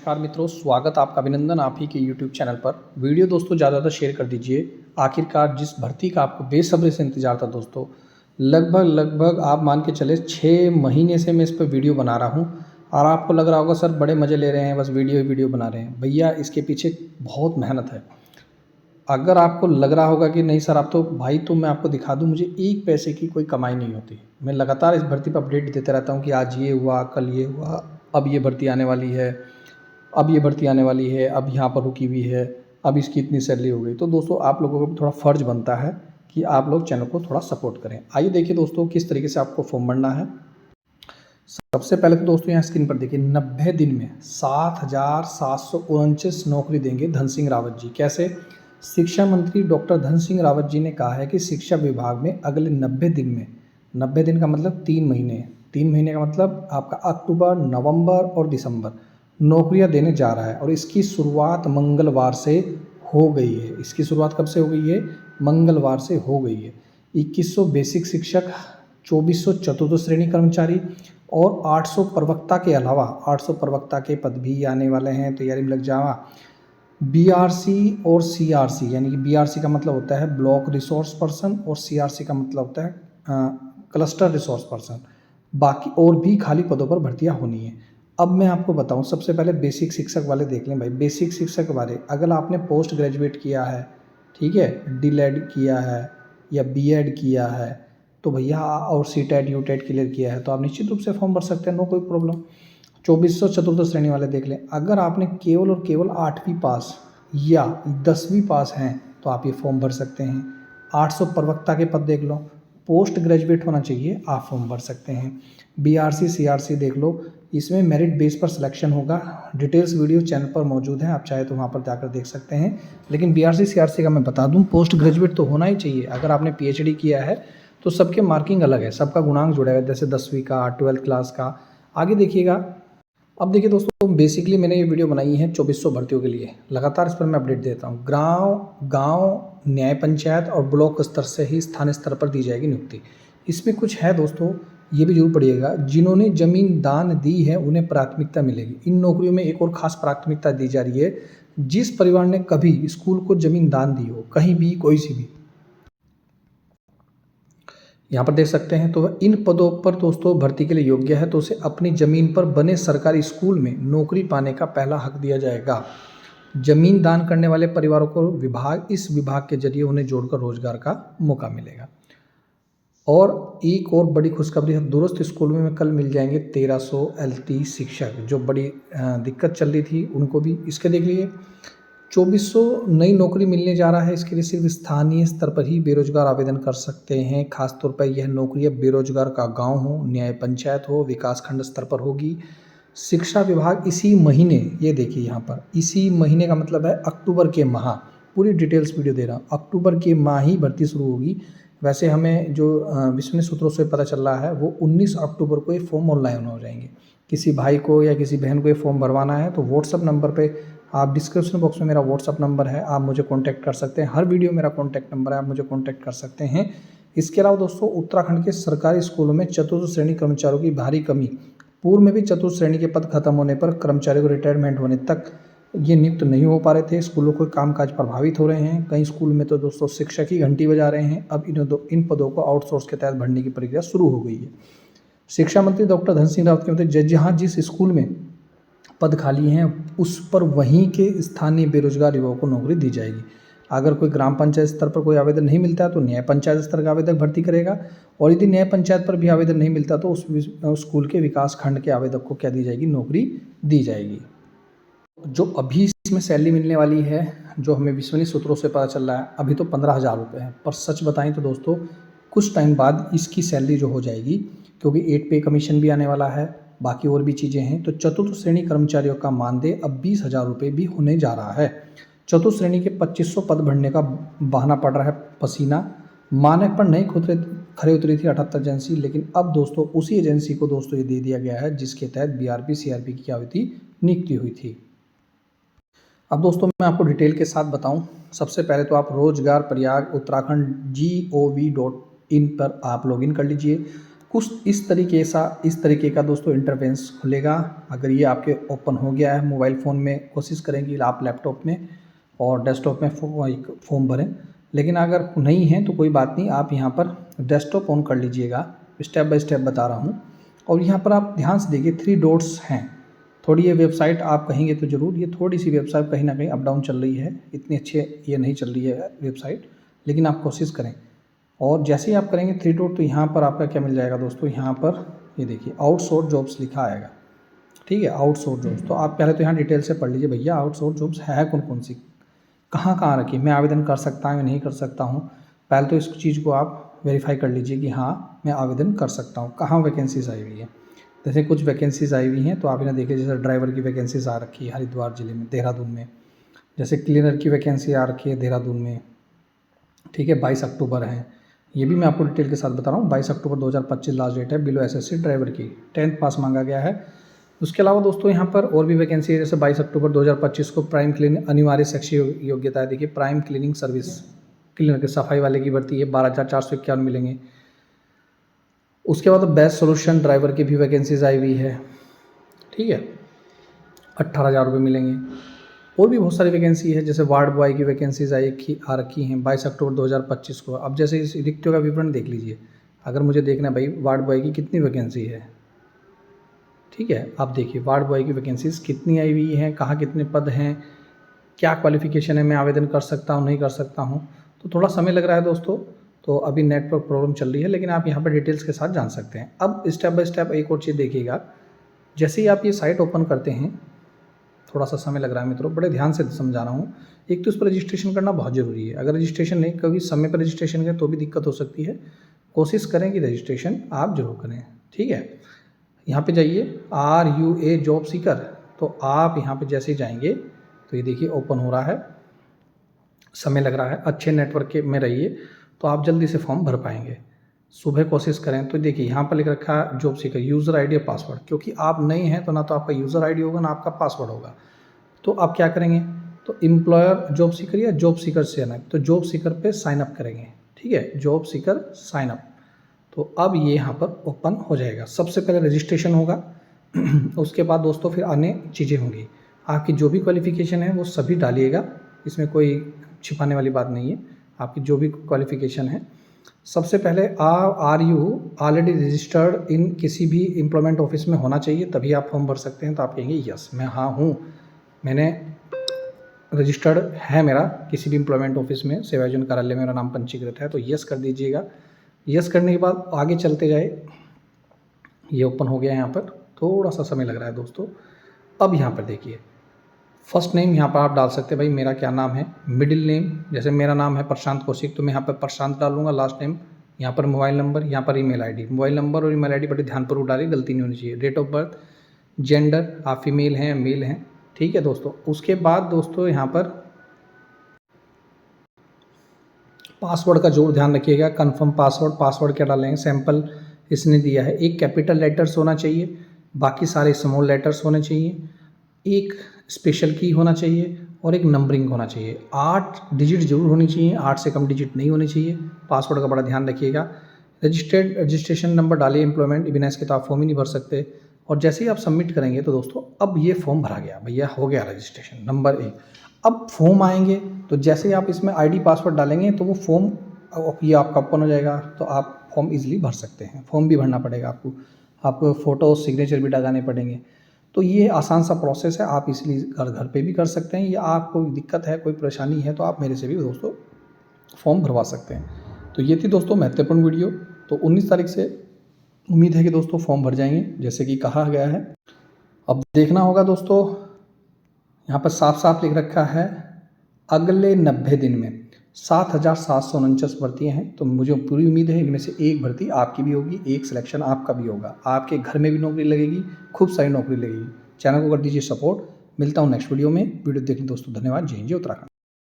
नमस्कार मित्रों, स्वागत आपका, अभिनंदन आप ही के YouTube चैनल पर। वीडियो दोस्तों ज़्यादा शेयर कर दीजिए। आखिरकार जिस भर्ती का आपको बेसब्री से इंतजार था दोस्तों, लगभग आप मान के चले 6 महीने से मैं इस पर वीडियो बना रहा हूँ। और आपको लग रहा होगा सर बड़े मज़े ले रहे हैं, बस वीडियो ही वीडियो बना रहे हैं। भैया इसके पीछे बहुत मेहनत है। अगर आपको लग रहा होगा कि नहीं सर आप तो भाई, तो मैं आपको दिखा दूँ, मुझे एक पैसे की कोई कमाई नहीं होती। मैं लगातार इस भर्ती पर अपडेट देते रहता हूँ कि आज ये हुआ, कल ये हुआ, अब ये भर्ती आने वाली है, अब ये भर्ती आने वाली है, अब यहाँ पर रुकी हुई है, अब इसकी इतनी सैलरी हो गई। तो दोस्तों आप लोगों को भी थोड़ा फ़र्ज़ बनता है कि आप लोग चैनल को थोड़ा सपोर्ट करें। आइए देखिए दोस्तों किस तरीके से आपको फॉर्म भरना है। सबसे पहले तो दोस्तों यहाँ स्क्रीन पर देखिए, 90 दिन में 7,749 नौकरी देंगे धन सिंह रावत जी। कैसे? शिक्षा मंत्री डॉक्टर धन सिंह रावत जी ने कहा है कि शिक्षा विभाग में अगले 90 दिन में, 90 दिन का मतलब 3 महीने, 3 महीने का मतलब आपका अक्टूबर, नवंबर और दिसंबर नौकरियां देने जा रहा है। और इसकी शुरुआत मंगलवार से हो गई है। इसकी शुरुआत कब से हो गई है? मंगलवार से हो गई है। 2100 बेसिक शिक्षक, 2400 चतुर्थ श्रेणी कर्मचारी और 800 प्रवक्ता के अलावा 800 प्रवक्ता के पद भी आने वाले हैं, तैयारी में लग जावा। बीआरसी और सीआरसी, यानी कि बीआरसी का मतलब होता है ब्लॉक रिसोर्स पर्सन और सीआरसी का मतलब होता है क्लस्टर रिसोर्स पर्सन। बाकी और भी खाली पदों पर भर्तियां होनी है। अब मैं आपको बताऊं, सबसे पहले बेसिक शिक्षक वाले देख लें भाई। बेसिक शिक्षक वाले, अगर आपने पोस्ट ग्रेजुएट किया है, ठीक है, डीलेड किया है या बीएड किया है तो भैया, और सीटेट यूटेट क्लियर किया है तो आप निश्चित रूप से फॉर्म भर सकते हैं, नो कोई प्रॉब्लम। 2400 चतुर्थ श्रेणी वाले देख लें। अगर आपने केवल और केवल 8वीं पास या 10वीं पास हैं तो आप ये फॉर्म भर सकते हैं। 800 प्रवक्ता के पद देख लो, पोस्ट ग्रेजुएट होना चाहिए, आप फॉर्म भर सकते हैं। बीआरसी सीआरसी देख लो, इसमें मेरिट बेस पर सिलेक्शन होगा। डिटेल्स वीडियो चैनल पर मौजूद है, आप चाहे तो वहाँ पर जाकर देख सकते हैं। लेकिन बीआरसी सीआरसी का मैं बता दूँ, पोस्ट ग्रेजुएट तो होना ही चाहिए। अगर आपने पीएचडी किया है तो सबके मार्किंग अलग है, सबका गुणांक जुड़ा है, जैसे 10वीं का, 12th क्लास का। आगे देखिएगा। अब देखिए दोस्तों, बेसिकली मैंने ये वीडियो बनाई है 2400 भर्तियों के लिए। लगातार इस पर मैं अपडेट देता हूँ। गांव न्याय पंचायत और ब्लॉक स्तर से ही स्थानीय स्तर पर दी जाएगी नियुक्ति। इसमें कुछ है दोस्तों, ये भी जरूर पढ़िएगा। जिन्होंने जमीन दान दी है उन्हें प्राथमिकता मिलेगी। इन नौकरियों में एक और खास प्राथमिकता दी जा रही है, जिस परिवार ने कभी स्कूल को जमीन दान दी हो, कहीं भी, कोई सी भी। यहाँ पर देख सकते हैं। तो इन पदों पर दोस्तों भर्ती के लिए योग्य है तो उसे अपनी ज़मीन पर बने सरकारी स्कूल में नौकरी पाने का पहला हक दिया जाएगा। जमीन दान करने वाले परिवारों को इस विभाग के जरिए उन्हें जोड़कर रोजगार का मौका मिलेगा। और एक और बड़ी खुशखबरी है, दूरस्थ स्कूल में कल मिल जाएंगे 1300 एलटी शिक्षक। जो बड़ी दिक्कत चल रही थी उनको भी इसके देख लीजिए। 2400 नई नौकरी मिलने जा रहा है। इसके लिए सिर्फ स्थानीय स्तर पर ही बेरोजगार आवेदन कर सकते हैं। खासतौर पर यह नौकरी बेरोजगार का गांव हो, न्याय पंचायत हो, विकास खंड स्तर पर होगी। शिक्षा विभाग इसी महीने, ये देखिए यहाँ पर, इसी महीने का मतलब है अक्टूबर के माह, पूरी डिटेल्स वीडियो दे रहा हूँ, अक्टूबर के माह ही भर्ती शुरू होगी। वैसे हमें जो विश्वसनीय सूत्रों से पता चल रहा है वो 19 अक्टूबर को ये फॉर्म ऑनलाइन हो जाएंगे। किसी भाई को या किसी बहन को ये फॉर्म भरवाना है तो व्हाट्सअप नंबर पे, आप डिस्क्रिप्शन बॉक्स में मेरा व्हाट्सअप नंबर है, आप मुझे कांटेक्ट कर सकते हैं। हर वीडियो मेरा कांटेक्ट नंबर है, आप मुझे कांटेक्ट कर सकते हैं। इसके अलावा दोस्तों, उत्तराखंड के सरकारी स्कूलों में चतुर्थ श्रेणी कर्मचारियों की भारी कमी। पूर्व में भी चतुर्थ श्रेणी के पद खत्म होने पर कर्मचारियों को रिटायरमेंट होने तक ये नियुक्त नहीं हो पा रहे थे। स्कूलों के कामकाज प्रभावित हो रहे हैं। कई स्कूल में तो दोस्तों शिक्षक ही घंटी बजा रहे हैं। अब इन पदों को आउटसोर्स के तहत भरने की प्रक्रिया शुरू हो गई है। शिक्षा मंत्री डॉक्टर धन सिंह रावत के मुताबिक जहाँ जिस स्कूल में पद खाली हैं उस पर वहीं के स्थानीय बेरोजगार युवाओं को नौकरी दी जाएगी। अगर कोई ग्राम पंचायत स्तर पर कोई आवेदन नहीं मिलता तो न्याय पंचायत स्तर का आवेदक भर्ती करेगा। और यदि न्याय पंचायत पर भी आवेदन नहीं मिलता तो उस स्कूल के विकास खंड के आवेदक को क्या दी जाएगी? नौकरी दी जाएगी। जो अभी इसमें सैलरी मिलने वाली है, जो हमें विश्वसनीय सूत्रों से पता चल रहा है, अभी तो 15,000 रुपये है। पर सच बताएं तो दोस्तों, कुछ टाइम बाद इसकी सैलरी जो हो जाएगी, क्योंकि 8 पे कमीशन भी आने वाला है, बाकी और भी चीज़ें हैं। तो चतुर्थ श्रेणी कर्मचारियों का मानदेय अब 20,000 रुपये भी होने जा रहा है। चतुर्थ श्रेणी के 2500 पद भरने का बहाना पड़ रहा है पसीना। मानक पर नहीं खरे उतरी थी 78 एजेंसी, लेकिन अब दोस्तों उसी एजेंसी को दोस्तों ये दे दिया गया है जिसके तहत बीआरपी सीआरपी की क्या हुई थी? नियुक्ति हुई थी। अब दोस्तों मैं आपको डिटेल के साथ बताऊं। सबसे पहले तो आप रोजगार प्रयाग उत्तराखंड GOV.in पर आप लॉगिन कर लीजिए। कुछ इस तरीके का दोस्तों इंटरफेस खुलेगा। अगर ये आपके ओपन हो गया है मोबाइल फ़ोन में, कोशिश करेंगे आप लैपटॉप में और डेस्कटॉप में फॉर्म भरें। लेकिन अगर नहीं है तो कोई बात नहीं, आप यहाँ पर डेस्कटॉप ऑन कर लीजिएगा, स्टेप बाय स्टेप बता रहा हूँ। और यहाँ पर आप ध्यान से देखिए 3 डॉट्स हैं। थोड़ी ये वेबसाइट आप कहेंगे तो ज़रूर, ये थोड़ी सी वेबसाइट कहीं ना कहीं अप डाउन चल रही है, इतनी अच्छे ये नहीं चल रही है वेबसाइट, लेकिन आप कोशिश करें। और जैसे ही आप करेंगे 3 डॉट तो यहाँ पर आपका क्या मिल जाएगा दोस्तों, यहाँ पर ये देखिए आउटसोर्स जॉब्स लिखा आएगा। ठीक है, आउटसोर्स जॉब्स। तो आप पहले तो यहाँ डिटेल से पढ़ लीजिए भैया आउटसोर्स जॉब्स है कौन कौन सी, कहाँ कहाँ रखी, मैं आवेदन कर सकता हूँ या नहीं कर सकता हूँ। पहले तो इस चीज़ को आप वेरीफाई कर लीजिए कि हाँ मैं आवेदन कर सकता हूँ। कहाँ वैकेंसीज आई हुई है, जैसे कुछ वैकेंसीज आई हुई हैं तो आप इन्हें देखिए। जैसे ड्राइवर की वैकेंसीज आ रखी है हरिद्वार ज़िले में, देहरादून में। जैसे क्लीनर की वैकेंसी आ रखी है देहरादून में। ठीक है, 22 अक्टूबर है, ये भी मैं आपको डिटेल के साथ बता रहा हूँ। 22 अक्टूबर 2025 लास्ट डेट है बिलो एसएससी ड्राइवर की, 10th पास मांगा गया है। उसके अलावा दोस्तों यहाँ पर और भी वैकेंसी है। जैसे 22 अक्टूबर 2025 को प्राइम क्लीनिंग अनिवार्य शैक्षिक योग्यता है, देखिए प्राइम क्लीनिंग सर्विस क्लीनर के सफाई वाले की भर्ती है, 12,451 मिलेंगे। उसके बाद बेस्ट सोल्यूशन ड्राइवर की भी वैकेंसीज आई हुई है। ठीक है, 18,000 रुपये मिलेंगे। और भी बहुत सारी वैकेंसी है, जैसे वार्ड बॉय की वैकेंसीज आ रखी हैं 22 अक्टूबर 2025 को। अब जैसे इस रिक्तियों का विवरण देख लीजिए, अगर मुझे देखना है भाई वार्ड बॉय की कितनी वैकेंसी है। ठीक है, आप देखिए वार्ड बॉय की वैकेंसीज कितनी आई हुई हैं, कहाँ कितने पद हैं, क्या क्वालिफिकेशन है, मैं आवेदन कर सकता हूँ नहीं कर सकता हूँ। तो थोड़ा समय लग रहा है दोस्तों, तो अभी नेटवर्क प्रॉब्लम चल रही है, लेकिन आप यहाँ पर डिटेल्स के साथ जान सकते हैं। अब स्टेप बाय स्टेप एक और चीज़ देखिएगा, जैसे ही आप ये साइट ओपन करते हैं, थोड़ा सा समय लग रहा है मित्रों, बड़े ध्यान से समझा रहा हूँ। एक तो इस पर रजिस्ट्रेशन करना बहुत ज़रूरी है। अगर रजिस्ट्रेशन नहीं, कभी समय पर रजिस्ट्रेशन करें तो भी दिक्कत हो सकती है। कोशिश करें कि रजिस्ट्रेशन आप जरूर करें। ठीक है, यहाँ पे जाइए RUA जॉब सीकर, तो आप यहाँ पे जैसे ही जाएंगे तो ये देखिए ओपन हो रहा है, समय लग रहा है। अच्छे नेटवर्क के में रहिए तो आप जल्दी से फॉर्म भर पाएंगे। सुबह कोशिश करें तो देखिए यहाँ पर लिख रखा है जॉब सीकर यूज़र आईडी और पासवर्ड, क्योंकि आप नए हैं तो ना तो आपका यूज़र आईडी होगा ना आपका पासवर्ड होगा। तो आप क्या करेंगे, तो एम्प्लॉयर जॉब सीकर या जॉब सीकर से आना, तो जॉब सीकर पे साइन अप करेंगे। ठीक है, जॉब सीकर साइन अप। तो अब ये यहाँ पर ओपन हो जाएगा। सबसे पहले रजिस्ट्रेशन होगा उसके बाद दोस्तों फिर अन्य चीज़ें होंगी। आपकी जो भी क्वालिफ़िकेशन है वो सभी डालिएगा, इसमें कोई छिपाने वाली बात नहीं है। आपकी जो भी क्वालिफ़िकेशन है, सबसे पहले are you already registered in किसी भी एम्प्लॉयमेंट ऑफिस में होना चाहिए, तभी आप फॉर्म भर सकते हैं। तो आप कहेंगे यस मैं हाँ हूँ, मैंने रजिस्टर्ड है मेरा किसी भी एम्प्लॉयमेंट ऑफिस में, सेवायोजन कार्यालय में मेरा नाम पंजीकृत है, तो यस कर दीजिएगा। यस करने के बाद आगे चलते जाए, ये ओपन हो गया। यहाँ पर थोड़ा सा समय लग रहा है दोस्तों। अब यहाँ पर देखिए फर्स्ट नेम यहाँ पर आप डाल सकते हैं, भाई मेरा क्या नाम है। मिडिल नेम, जैसे मेरा नाम है प्रशांत कौशिक, तो मैं यहाँ पर प्रशांत डालूंगा। लास्ट नेम, यहाँ पर मोबाइल नंबर, यहाँ पर ईमेल आईडी। मोबाइल नंबर और ईमेल आईडी बड़े ध्यानपूर्वक डालिए, गलती नहीं होनी चाहिए। डेट ऑफ बर्थ, जेंडर, आप फीमेल हैं मेल हैं। ठीक है दोस्तों, उसके बाद दोस्तों यहाँ पर पासवर्ड का जरूर ध्यान रखिएगा। कंफर्म पासवर्ड क्या डालेंगे, सैंपल इसने दिया है। एक कैपिटल लेटर्स होना चाहिए, बाकी सारे स्मॉल लेटर्स होने चाहिए, एक स्पेशल की होना चाहिए और एक नंबरिंग होना चाहिए। 8 डिजिट जरूर होनी चाहिए, 8 से कम डिजिट नहीं होनी चाहिए। पासवर्ड का बड़ा ध्यान रखिएगा। रजिस्ट्रेशन नंबर डालिए एम्प्लॉयमेंट, बिना इसके तो आप फॉर्म ही नहीं भर सकते। और जैसे ही आप सबमिट करेंगे तो दोस्तों अब ये फॉर्म भरा गया, भैया हो गया रजिस्ट्रेशन नंबर 1। अब फॉर्म आएंगे तो जैसे ही आप इसमें आईडी पासवर्ड डालेंगे तो वो फॉर्म ये आपका ओपन हो जाएगा, तो आप फॉर्म इजीली भर सकते हैं। फॉर्म भी भरना पड़ेगा आपको फ़ोटो सिग्नेचर भी लगाने पड़ेंगे। तो ये आसान सा प्रोसेस है, आप इसलिए घर पे भी कर सकते हैं, या आपको दिक्कत है कोई परेशानी है तो आप मेरे से भी दोस्तों फॉर्म भरवा सकते हैं। तो ये थी दोस्तों महत्वपूर्ण वीडियो। तो 19 तारीख से उम्मीद है कि दोस्तों फॉर्म भर जाएंगे जैसे कि कहा गया है। अब देखना होगा दोस्तों, यहाँ पर साफ साफ लिख रखा है अगले 90 दिन में 7,749 भर्तियाँ हैं। तो मुझे पूरी उम्मीद है इनमें से एक भर्ती आपकी भी होगी, एक सिलेक्शन आपका भी होगा, आपके घर में भी नौकरी लगेगी, खूब सारी नौकरी लगेगी। चैनल को कर दीजिए सपोर्ट। मिलता हूँ नेक्स्ट वीडियो में। वीडियो देखने दोस्तों धन्यवाद। जय हिंद, जय उत्तराखंड।